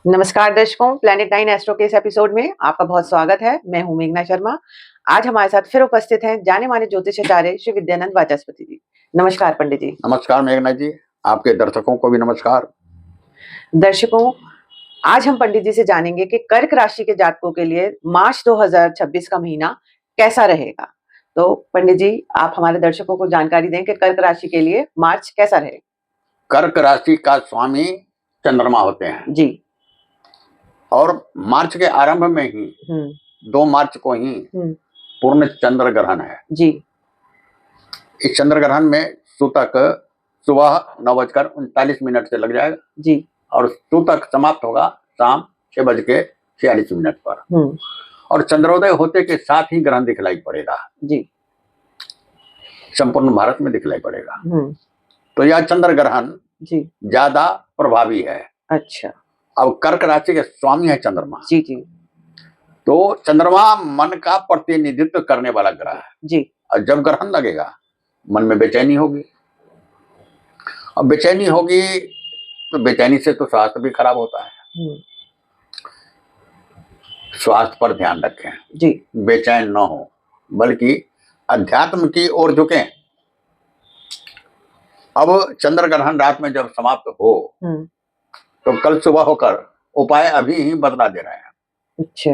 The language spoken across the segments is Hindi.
नमस्कार दर्शकों, प्लैनेट 9 एस्ट्रो के इस एपिसोड में आपका बहुत स्वागत है। मैं हूं मेघना शर्मा। आज हमारे साथ फिर उपस्थित हैं जाने माने ज्योतिषाचार्य श्री विद्यानंद वाचस्पति जी। नमस्कार पंडित जी। नमस्कार मेघना जी, आपके दर्शकों को भी नमस्कार। दर्शकों, आज हम पंडित जी से जानेंगे कि कर्क राशि के जातकों के लिए मार्च 2026 का महीना कैसा रहेगा। तो पंडित जी, आप हमारे दर्शकों को जानकारी दें कि कर्क राशि के लिए मार्च कैसा रहेगा। कर्क राशि का स्वामी चंद्रमा होते हैं जी। और मार्च के आरंभ में ही 2 मार्च को ही पूर्ण चंद्र ग्रहण है जी। इस चंद्र ग्रहण में सूतक सुबह 9:39 से लग जाएगा जी। और सूतक समाप्त होगा शाम 6:46 पर और चंद्रोदय होते के साथ ही ग्रहण दिखलाई पड़ेगा जी। संपूर्ण भारत में दिखलाई पड़ेगा। तो यह चंद्र ग्रहण जी ज्यादा प्रभावी है। अच्छा। अब कर्क राशि के स्वामी है चंद्रमा। जी जी। तो चंद्रमा मन का प्रतिनिधित्व करने वाला ग्रह है जी। और जब ग्रहण लगेगा मन में बेचैनी होगी और बेचैनी होगी तो बेचैनी से तो स्वास्थ्य भी खराब होता है। स्वास्थ्य पर ध्यान रखें जी। बेचैन न हो बल्कि अध्यात्म की ओर झुकें। अब चंद्र ग्रहण रात में जब समाप्त हो तो कल सुबह होकर उपाय अभी ही बदला दे रहे हैं। अच्छा।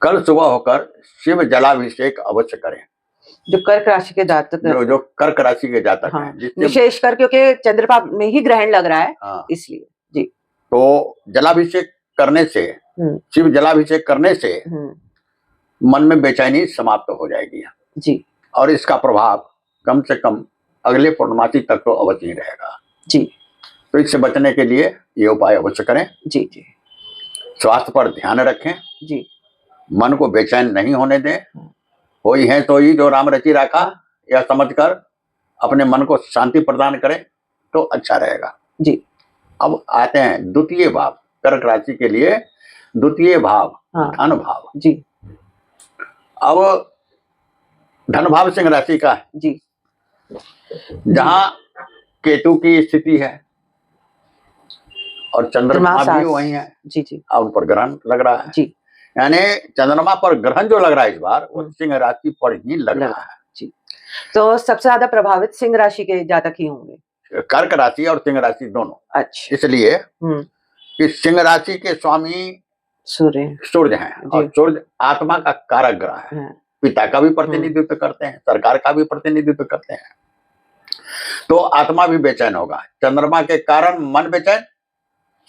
कल सुबह होकर शिव जलाभिषेक अवश्य करें। जो कर्क राशि के जातक जो कर्क राशि के जातक हाँ, हैं विशेषकर क्योंकि चंद्रमा में ही ग्रहण लग रहा है। हाँ, इसलिए जी। तो जलाभिषेक करने से शिव जलाभिषेक करने से मन में बेचैनी समाप्त हो जाएगी जी। और इसका प्रभाव कम से कम अगले पूर्णमासी तक तो अवश्य ही रहेगा जी। तो इससे बचने के लिए ये उपाय अवश्य करें। जी जी। स्वास्थ्य पर ध्यान रखें जी। मन को बेचैन नहीं होने दें। कोई है तो ही जो राम रची राखा यह समझकर अपने मन को शांति प्रदान करें तो अच्छा रहेगा जी। अब आते हैं द्वितीय भाव कर्क राशि के लिए। द्वितीय भाव धन भाव जी। अब धन भाव सिंह राशि का है जी। जहां केतु की स्थिति है और चंद्रमा भी वही है। जी जी। अब उन पर ग्रहण लग रहा है जी। यानी चंद्रमा पर ग्रहण जो लग रहा है इस बार वो सिंह राशि पर ही लग रहा है जी। तो सबसे ज्यादा प्रभावित सिंह राशि के जातक ही होंगे। कर्क राशि और सिंह राशि दोनों। अच्छा। इसलिए कि सिंह राशि के स्वामी सूर्य हैं और सूर्य आत्मा का कारक ग्रह है। पिता का भी प्रतिनिधित्व करते हैं, सरकार का भी प्रतिनिधित्व करते हैं। तो आत्मा भी बेचैन होगा। चंद्रमा के कारण मन बेचैन,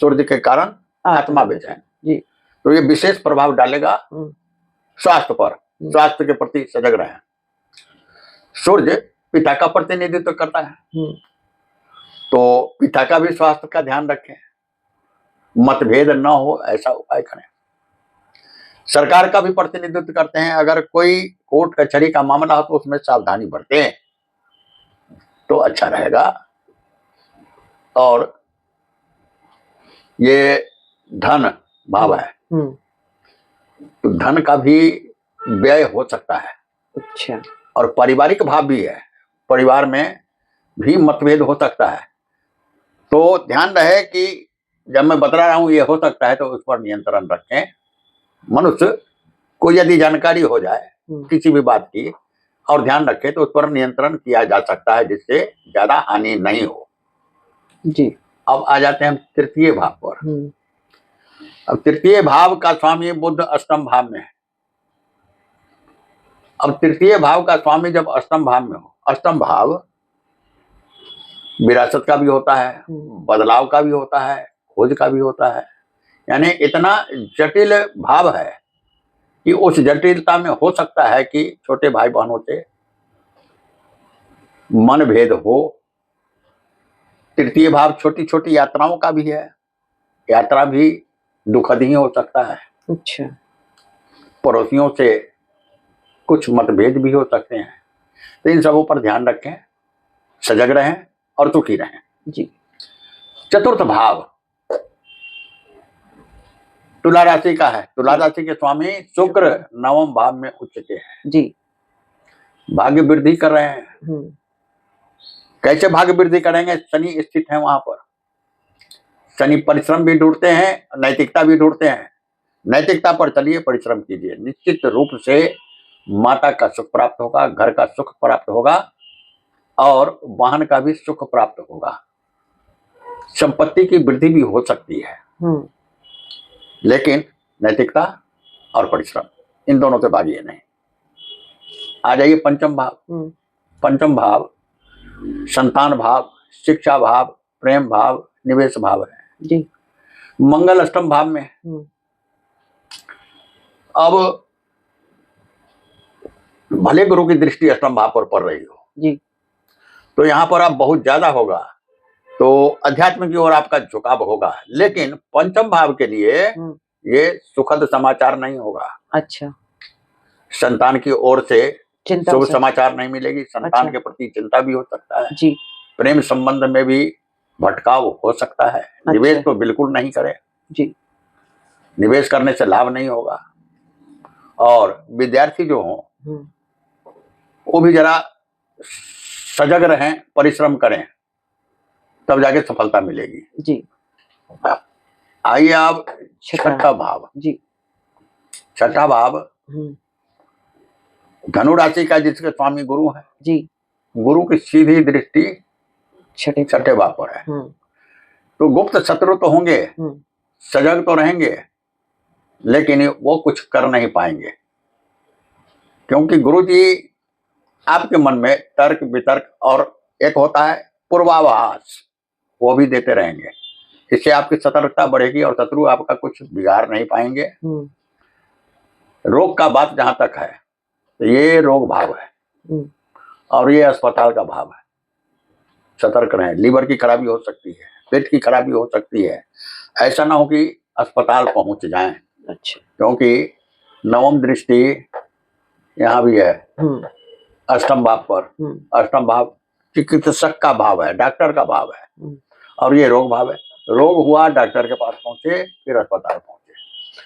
सूर्य के कारण आत्मा बेचैन जी। तो ये विशेष प्रभाव डालेगा स्वास्थ्य पर। स्वास्थ्य के प्रति सजग रहें। सूर्य पिता का प्रतिनिधित्व करता है तो पिता का भी स्वास्थ्य का ध्यान रखें। मतभेद न हो ऐसा उपाय करें। सरकार का भी प्रतिनिधित्व करते हैं। अगर कोई कोर्ट कचहरी का मामला हो तो उसमें सावधानी बरतें तो अच्छा रहेगा। और ये धन भाव है तो धन का भी व्यय हो सकता है। अच्छा। और पारिवारिक भाव भी है, परिवार में भी मतभेद हो सकता है। तो ध्यान रहे कि जब मैं बता रहा हूं ये हो सकता है तो उस पर नियंत्रण रखें। मनुष्य को यदि जानकारी हो जाए किसी भी बात की और ध्यान रखे तो उस पर नियंत्रण किया जा सकता है जिससे ज्यादा हानि नहीं हो जी। अब आ जाते हैं हम तृतीय भाव पर। अब तृतीय भाव का स्वामी बुध अष्टम भाव में है। अब तृतीय भाव का स्वामी जब अष्टम भाव में हो, अष्टम भाव विरासत का भी होता है, बदलाव का भी होता है, खोज का भी होता है। यानी इतना जटिल भाव है कि उस जटिलता में हो सकता है कि छोटे भाई बहनों से मनभेद हो। तृतीय भाव छोटी छोटी यात्राओं का भी है, यात्रा भी दुखद ही हो सकता है। अच्छा। पड़ोसियों से कुछ मतभेद भी हो सकते हैं। तो इन सबों पर ध्यान रखें, सजग रहें और सुखी रहें जी। चतुर्थ भाव तुला राशि का है। तुला राशि के स्वामी शुक्र नवम भाव में उच्च के हैं जी। भाग्य वृद्धि कर रहे हैं। कैसे भाग्य वृद्धि करेंगे? शनि स्थित है वहां पर। शनि परिश्रम भी ढूंढते हैं, नैतिकता भी ढूंढते हैं। नैतिकता पर चलिए, परिश्रम कीजिए, निश्चित रूप से माता का सुख प्राप्त होगा, घर का सुख प्राप्त होगा और वाहन का भी सुख प्राप्त होगा। संपत्ति की वृद्धि भी हो सकती है, लेकिन नैतिकता और परिश्रम इन दोनों से भागिए नहीं। आ जाइए पंचम भाव। पंचम भाव संतान भाव, शिक्षा भाव, प्रेम भाव, निवेश भाव है जी। मंगल अष्टम भाव में। अब भले गुरु की दृष्टि अष्टम भाव पर पड़ रही हो जी, तो यहाँ पर आप बहुत ज्यादा होगा, तो अध्यात्म की ओर आपका झुकाव होगा, लेकिन पंचम भाव के लिए ये सुखद समाचार नहीं होगा। अच्छा, संतान की ओर से शुभ समाचार नहीं मिलेगी। संतान के प्रति चिंता भी हो सकता है जी। प्रेम संबंध में भी भटकाव हो सकता है। निवेश तो बिल्कुल नहीं करें जी, निवेश करने से लाभ नहीं होगा। और विद्यार्थी जो हो वो भी जरा सजग रहें, परिश्रम करें, तब जाके सफलता मिलेगी जी। आइए आप छठा भाव जी। छठा भाव धनु राशि का, जिसके स्वामी गुरु है जी। गुरु की सीधी दृष्टि छठे भाव पर है, तो गुप्त शत्रु तो होंगे, सजग तो रहेंगे, लेकिन वो कुछ कर नहीं पाएंगे, क्योंकि गुरु जी आपके मन में तर्क वितर्क और एक होता है पूर्वाभास, वो भी देते रहेंगे। इससे आपकी सतर्कता बढ़ेगी और शत्रु आपका कुछ बिगाड़ नहीं पाएंगे। रोग का बात जहां तक है, तो ये रोग भाव है और ये अस्पताल का भाव है। सतर्क रहें, लीवर की खराबी हो सकती है, पेट की खराबी हो सकती है, ऐसा ना हो कि अस्पताल पहुंच जाएं। अच्छा, क्योंकि नवम दृष्टि यहाँ भी है अष्टम भाव पर। अष्टम भाव चिकित्सक का भाव है, डॉक्टर का भाव है, और ये रोग भाव है। रोग हुआ, डॉक्टर के पास पहुंचे, फिर अस्पताल पहुंचे,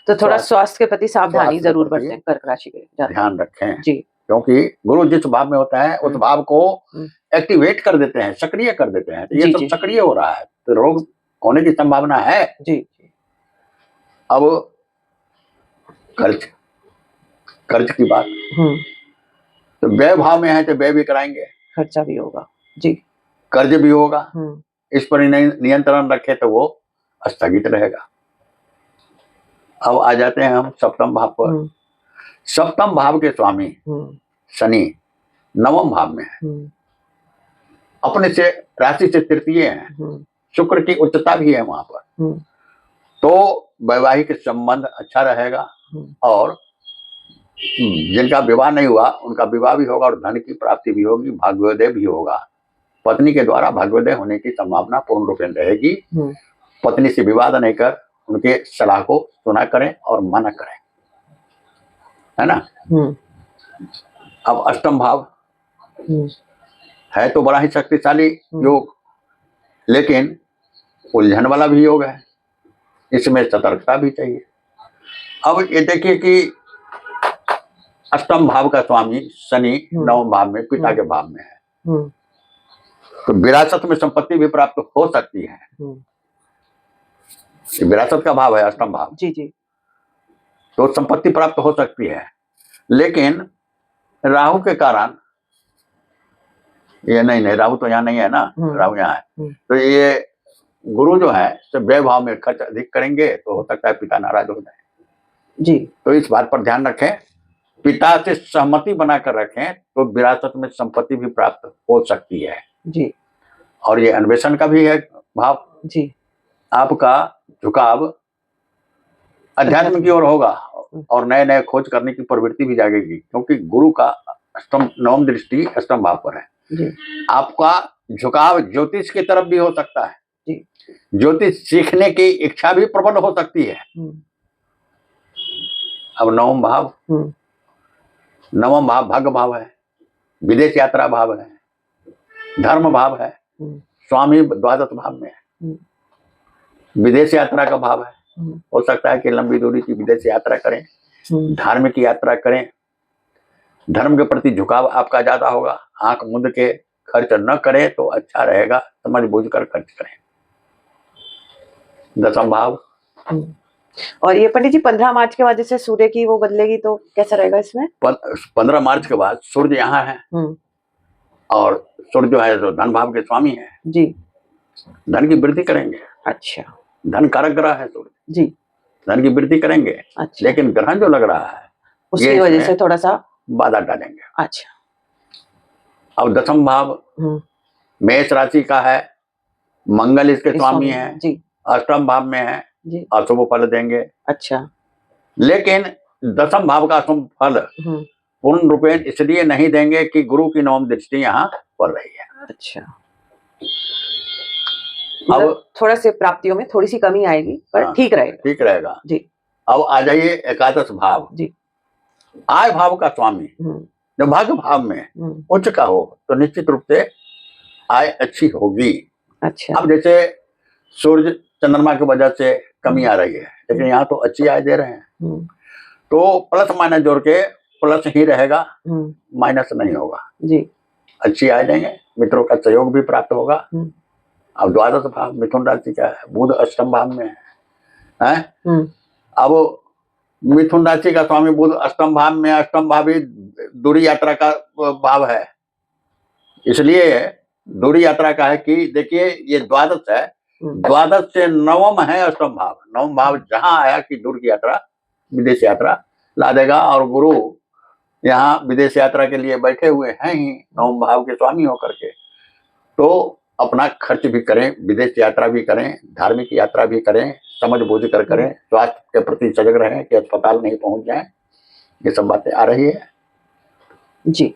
तो थोड़ा स्वास्थ्य के प्रति सावधानी जरूर बरतें। कर्क राशि के ध्यान रखें जी, क्योंकि गुरु जिस भाव में होता है उस भाव को एक्टिवेट कर देते हैं, सक्रिय कर देते हैं। तो ये सब सक्रिय हो रहा है, तो रोग होने की संभावना है जी। अब कर्ज की बात, तो व्यय भाव में है तो व्यय भी कराएंगे, खर्चा भी होगा जी, कर्ज भी होगा। इस पर नियंत्रण रखे तो वो स्थगित रहेगा। अब आ जाते हैं हम सप्तम भाव पर। सप्तम भाव के स्वामी शनि नवम भाव में है, अपने से राशि से तृतीय है, शुक्र की उच्चता भी है वहां पर, तो वैवाहिक संबंध अच्छा रहेगा और जिनका विवाह नहीं हुआ उनका विवाह भी होगा और धन की प्राप्ति भी होगी, भाग्योदय भी होगा। पत्नी के द्वारा भाग्योदय होने की संभावना पूर्ण रूप से रहेगी। पत्नी से विवाद नहीं कर उनके सलाह को सुना करें और माना करें, है ना। अब अष्टम भाव है तो बड़ा ही शक्तिशाली योग, लेकिन उलझन वाला भी योग है, इसमें सतर्कता भी चाहिए। अब ये देखिए कि अष्टम भाव का स्वामी शनि नवम भाव में, पिता के भाव में है, तो विरासत में संपत्ति भी प्राप्त हो सकती है। विरासत का भाव है अष्टम भाव जी जी, तो संपत्ति प्राप्त हो सकती है, लेकिन राहु के कारण ये नहीं, राहु तो यहाँ नहीं है ना, राहु यहाँ है, तो ये गुरु जो है तो व्यय भाव में खर्च अधिक करेंगे, तो हो सकता है पिता नाराज हो जाए जी। तो इस बात पर ध्यान रखें, पिता से सहमति बनाकर रखें, तो विरासत में संपत्ति भी प्राप्त हो सकती है जी। और ये अन्वेषण का भी है भाव जी, आपका झुकाव अध्यात्म की ओर होगा और नए नए खोज करने की प्रवृत्ति भी जागेगी, क्योंकि गुरु का अष्टम नवम दृष्टि अष्टम भाव पर है जी। आपका झुकाव ज्योतिष की तरफ भी हो सकता है जी, ज्योतिष सीखने की इच्छा भी प्रबल हो सकती है। अब नवम भाव भाग्य भाव है, विदेश यात्रा भाव है, धर्म भाव है, स्वामी द्वादश भाव में है, विदेश यात्रा का भाव है। हो सकता है कि लंबी दूरी की विदेश यात्रा करें, धार्मिक यात्रा करें, धर्म के प्रति झुकाव आपका ज्यादा होगा। आंख मूंद के खर्च न करें तो अच्छा रहेगा, समझ बूझ कर खर्च करें। दसम भाव। और ये पंडित जी 15 मार्च के बाद जैसे सूर्य की वो बदलेगी तो कैसा रहेगा इसमें? 15 मार्च के बाद सूर्य यहाँ है और सूर्य जो है जो धन भाव के स्वामी है जी, धन की वृद्धि करेंगे। अच्छा, धन कारक ग्रह है सूर्य जी, धन की वृद्धि करेंगे। अच्छा। लेकिन ग्रहण जो लग रहा है उसकी वजह से थोड़ा सा बाधा डालेंगे। अच्छा। अब दसम भाव मेष राशि का है, मंगल इसके स्वामी है जी, अष्टम भाव में है जी, अशुभ फल देंगे। अच्छा। लेकिन दसम भाव का अशुभ फल पूर्ण रूपेण इसलिए नहीं देंगे कि गुरु की नवम दृष्टि यहाँ पड़ रही है। अच्छा। अब थोड़ा से प्राप्तियों में थोड़ी सी कमी आएगी पर ठीक रहेगा। ठीक रहेगा जी। अब आ जाइए एकादश भाव जी, आय भाव का स्वामी जब भाग्य भाव में उच्च का हो तो निश्चित रूप से आय अच्छी होगी। अच्छा। अब जैसे सूर्य चंद्रमा की वजह से कमी आ रही है लेकिन यहाँ तो अच्छी आय दे रहे हैं तो प्लस माइनस जोड़ के प्लस ही रहेगा, माइनस नहीं होगा जी। अच्छी आय देंगे, मित्रों का सहयोग भी प्राप्त होगा। अब द्वादश भाव मिथुन राशि का है, बुध अष्टम भाव में है। अब मिथुन राशि का स्वामी बुध अष्टम भाव में, अष्टम भाव भी दूरी यात्रा का भाव है, इसलिए दूरी यात्रा का है कि देखिए ये द्वादश है, द्वादश से नवम है अष्टम भाव। नवम भाव जहां आया कि दूर की यात्रा विदेश यात्रा ला देगा और गुरु यहाँ विदेश यात्रा के लिए बैठे हुए हैं ही नवम भाव के स्वामी होकर के, तो अपना खर्च भी करें, विदेश यात्रा भी करें, धार्मिक यात्रा भी करें, समझ बूझ कर करें, स्वास्थ्य के प्रति सजग रहें कि अस्पताल नहीं पहुंच जाएं। ये सब बातें आ रही है जी।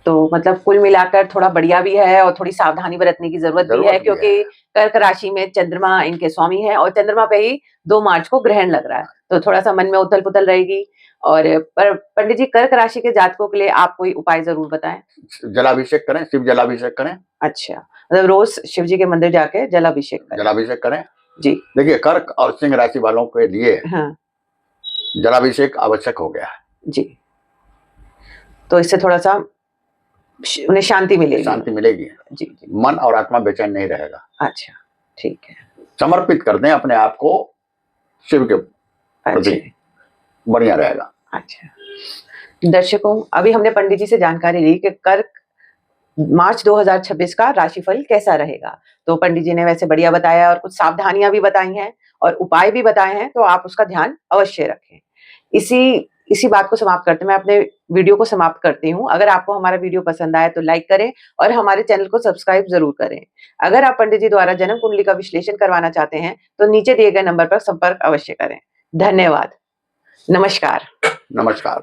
तो मतलब कुल मिलाकर थोड़ा बढ़िया भी है और थोड़ी सावधानी बरतने की जरूरत भी है क्योंकि कर्क राशि में चंद्रमा इनके स्वामी है और चंद्रमा पे ही 2 मार्च को ग्रहण लग रहा है तो थोड़ा सा मन में उथल पुथल रहेगी। और पर पंडित जी कर्क राशि के जातकों के लिए आप कोई उपाय जरूर बताएं। जलाभिषेक करें, शिव जलाभिषेक करें। अच्छा, मतलब रोज शिव जी के मंदिर जाके जलाभिषेक करें जी। देखिए कर्क और सिंह राशि वालों के लिए जलाभिषेक आवश्यक हो गया है जी, तो इससे थोड़ा सा उन्हें शांति मिलेगी जी, जी। मन और आत्मा बेचैन नहीं रहेगा। अच्छा, ठीक है। समर्पित कर दें अपने आप को शिव के प्रति, बढ़िया रहेगा। अच्छा दर्शकों, अभी हमने पंडित जी से जानकारी ली कि कर्क मार्च 2026 का राशिफल कैसा रहेगा, तो पंडित जी ने वैसे बढ़िया बताया और कुछ सावधानियां भी बताई हैं और उपाय भी बताए हैं, तो आप उसका ध्यान अवश्य रखें। इसी बात को समाप्त करते मैं अपने वीडियो को समाप्त करती हूँ। अगर आपको हमारा वीडियो पसंद आए तो लाइक करें और हमारे चैनल को सब्सक्राइब जरूर करें। अगर आप पंडित जी द्वारा जन्म कुंडली का विश्लेषण करवाना चाहते हैं तो नीचे दिए गए नंबर पर संपर्क अवश्य करें। धन्यवाद। नमस्कार। नमस्कार।